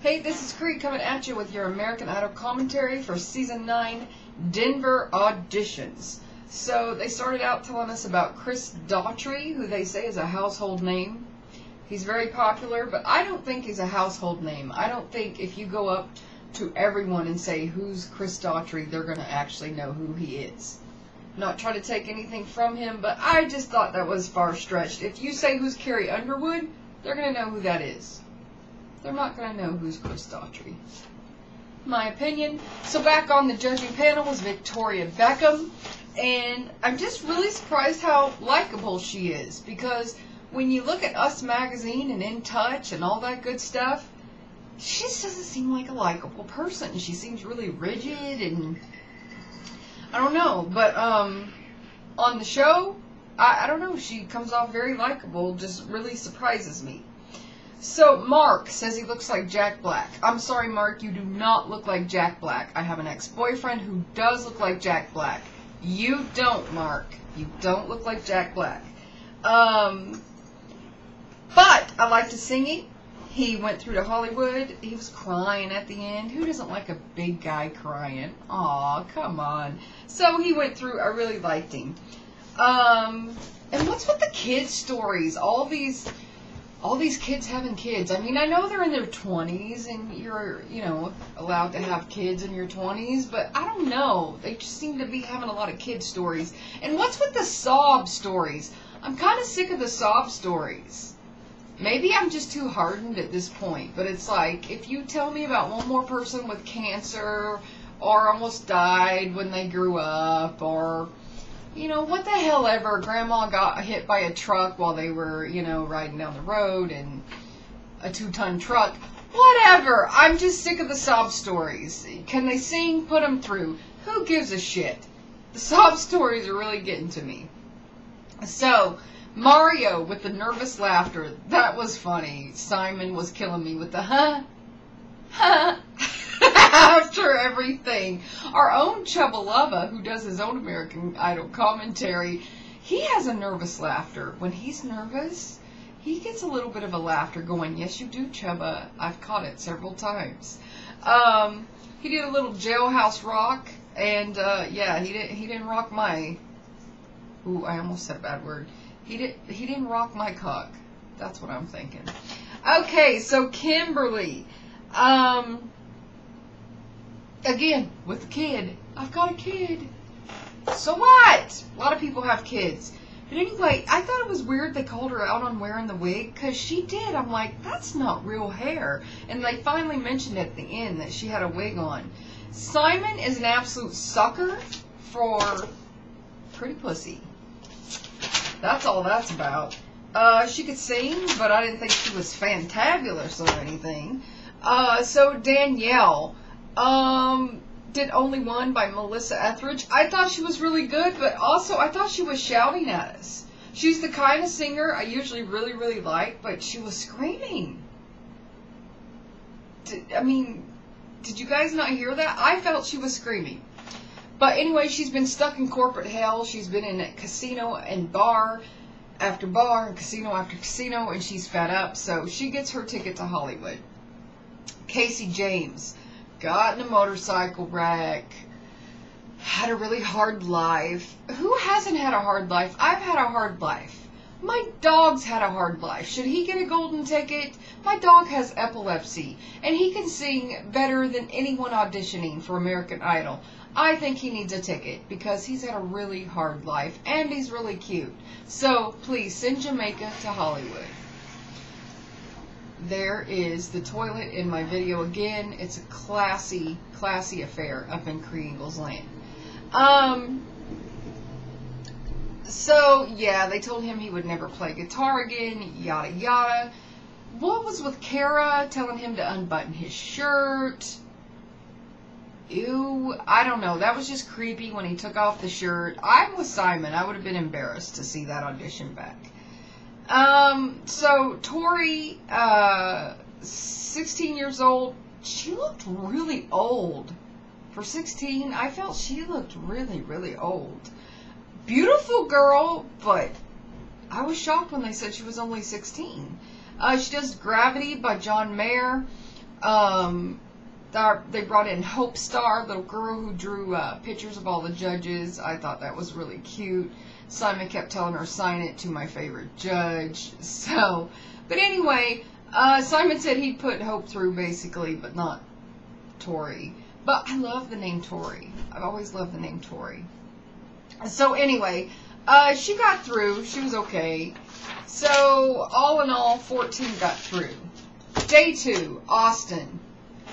Hey, this is Cree coming at you with your American Idol commentary for Season 9, Denver Auditions. So, they started out telling us about Chris Daughtry, who they say is a household name. He's very popular, but I don't think he's a household name. I don't think if you go up to everyone and say, who's Chris Daughtry, they're going to actually know who he is. Not trying to take anything from him, but I just thought that was far-stretched. If you say who's Carrie Underwood, they're going to know who that is. They're not going to know who's Chris Daughtry. My opinion. So back on the judging panel was Victria Beckham. And I'm just really surprised how likable she is. Because when you look at Us Magazine and In Touch and all that good stuff, she just doesn't seem like a likable person. She seems really rigid and I don't know. But on the show, I don't know. She comes off very likable. Just really surprises me. So, Mark says he looks like Jack Black. I'm sorry, Mark, you do not look like Jack Black. I have an ex-boyfriend who does look like Jack Black. You don't, Mark. You don't look like Jack Black. But I like his singing. He went through to Hollywood. He was crying at the end. Who doesn't like a big guy crying? Aw, come on. So he went through. I really liked him. And what's with the kids' stories? All these kids having kids. I mean, I know they're in their 20s and you're, allowed to have kids in your 20s, but I don't know. They just seem to be having a lot of kid stories. And what's with the sob stories? I'm kind of sick of the sob stories. Maybe I'm just too hardened at this point, but it's like, if you tell me about one more person with cancer or almost died when they grew up or what the hell ever, grandma got hit by a truck while they were, riding down the road and a 2-ton truck. Whatever. I'm just sick of the sob stories. Can they sing? Put them through. Who gives a shit? The sob stories are really getting to me. So, Mario with the nervous laughter. That was funny. Simon was killing me with the huh. After everything. Our own Chubalova, who does his own American Idol commentary, he has a nervous laughter. When he's nervous, he gets a little bit of a laughter going, yes you do, Chubba. I've caught it several times. He did a little jailhouse rock, and yeah, he didn't rock my, ooh, I almost said a bad word. He didn't rock my cock. That's what I'm thinking. Okay, so Kimberly. Again, with a kid. I've got a kid. So what? A lot of people have kids. But anyway, I thought it was weird they called her out on wearing the wig, because she did. I'm like, that's not real hair. And they finally mentioned at the end that she had a wig on. Simon is an absolute sucker for pretty pussy. That's all that's about. She could sing, but I didn't think she was fantabulous or anything. So Danielle did Only One by Melissa Etheridge. I thought she was really good, but also I thought she was shouting at us. She's the kind of singer I usually really, really like, but she was screaming. Did you guys not hear that? I felt she was screaming. But anyway, she's been stuck in corporate hell. She's been in a casino and bar after bar and casino after casino, and she's fed up, so she gets her ticket to Hollywood. Casey James got in a motorcycle wreck, had a really hard life. Who hasn't had a hard life? I've had a hard life. My dog's had a hard life. Should he get a golden ticket? My dog has epilepsy, and he can sing better than anyone auditioning for American Idol. I think he needs a ticket because he's had a really hard life, and he's really cute. So, please, send Jamaica to Hollywood. There is the toilet in my video again. It's a classy, classy affair up in CreeIngles land. So, yeah, they told him he would never play guitar again, yada, yada. What was with Kara telling him to unbutton his shirt? Ew, I don't know. That was just creepy when he took off the shirt. I'm with Simon. I would have been embarrassed to see that audition back. So Tori, 16 years old, she looked really old. For 16, I felt she looked really, really old. Beautiful girl, but I was shocked when they said she was only 16. She does Gravity by John Mayer. They brought in Hope Star, little girl who drew pictures of all the judges. I thought that was really cute. Simon kept telling her, sign it to my favorite judge. So, but anyway, Simon said he'd put Hope through basically, but not Tori. But I love the name Tori. I've always loved the name Tori. So anyway, she got through. She was okay. So all in all, 14 got through. Day 2, Austin.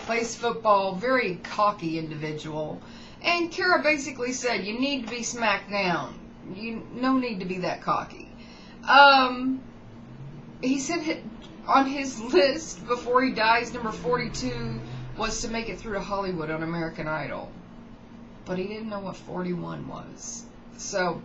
Plays football, very cocky individual. And Kara basically said, you need to be smacked down. No need to be that cocky. He said on his list before he dies, number 42 was to make it through to Hollywood on American Idol. But he didn't know what 41 was. So,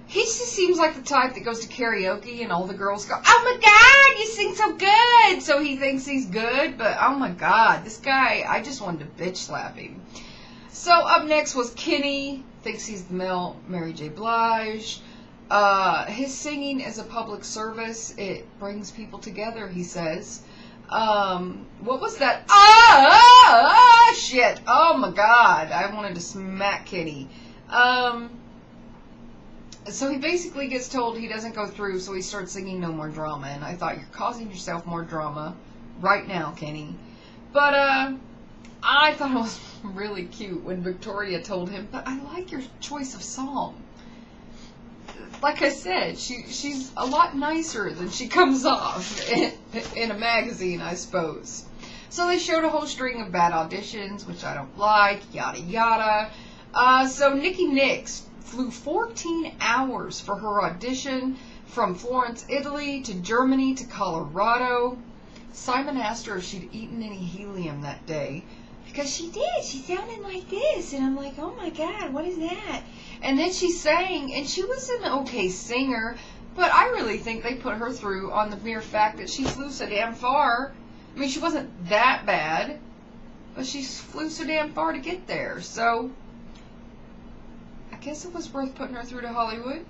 he just seems like the type that goes to karaoke and all the girls go, oh my God, you sing so good. So he thinks he's good, but oh my God, this guy, I just wanted to bitch slap him. So up next was Kenny, thinks he's the male Mary J. Blige. His singing is a public service. It brings people together, he says. What was that? Shit. Oh my God. I wanted to smack Kenny. So he basically gets told he doesn't go through, so he starts singing No More Drama. And I thought, you're causing yourself more drama right now, Kenny. But, I thought it was really cute when Victoria told him, but I like your choice of song. Like I said, she's a lot nicer than she comes off in a magazine, I suppose. So they showed a whole string of bad auditions, which I don't like, yada yada. So Nikki Nix flew 14 hours for her audition from Florence, Italy to Germany to Colorado. Simon asked her if she'd eaten any helium that day. Because she did. She sounded like this. And I'm like, oh my God, what is that? And then she sang, and she was an okay singer, but I really think they put her through on the mere fact that she flew so damn far. I mean, she wasn't that bad, but she flew so damn far to get there. So, I guess it was worth putting her through to Hollywood.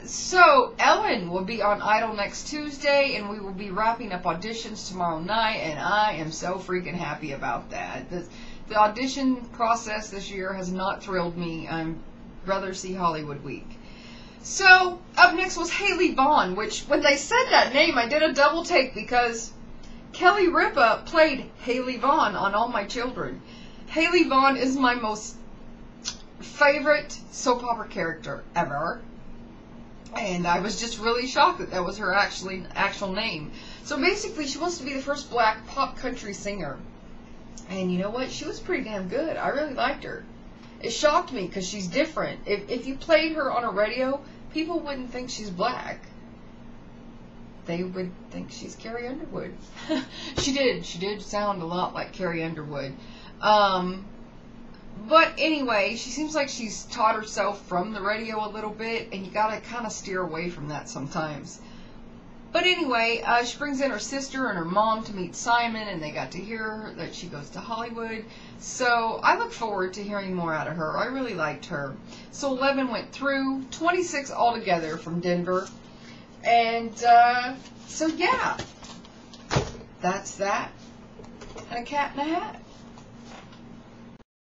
So Ellen will be on Idol next Tuesday, and we will be wrapping up auditions tomorrow night, and I am so freaking happy about that. The audition process this year has not thrilled me. I'd rather see Hollywood Week. So, up next was Haley Vaughn, which, when they said that name, I did a double take because Kelly Ripa played Haley Vaughn on All My Children. Haley Vaughn is my most favorite soap opera character ever. And I was just really shocked that that was her actual name. So basically, she wants to be the first black pop country singer. And you know what? She was pretty damn good. I really liked her. It shocked me because she's different. If you played her on a radio, people wouldn't think she's black. They would think she's Carrie Underwood. She did sound a lot like Carrie Underwood. But anyway, she seems like she's taught herself from the radio a little bit, and you gotta kind of steer away from that sometimes. But anyway, she brings in her sister and her mom to meet Simon, and they got to hear that she goes to Hollywood. So I look forward to hearing more out of her. I really liked her. So 11 went through, 26 altogether from Denver. And so yeah, that's that. And a cat in a hat.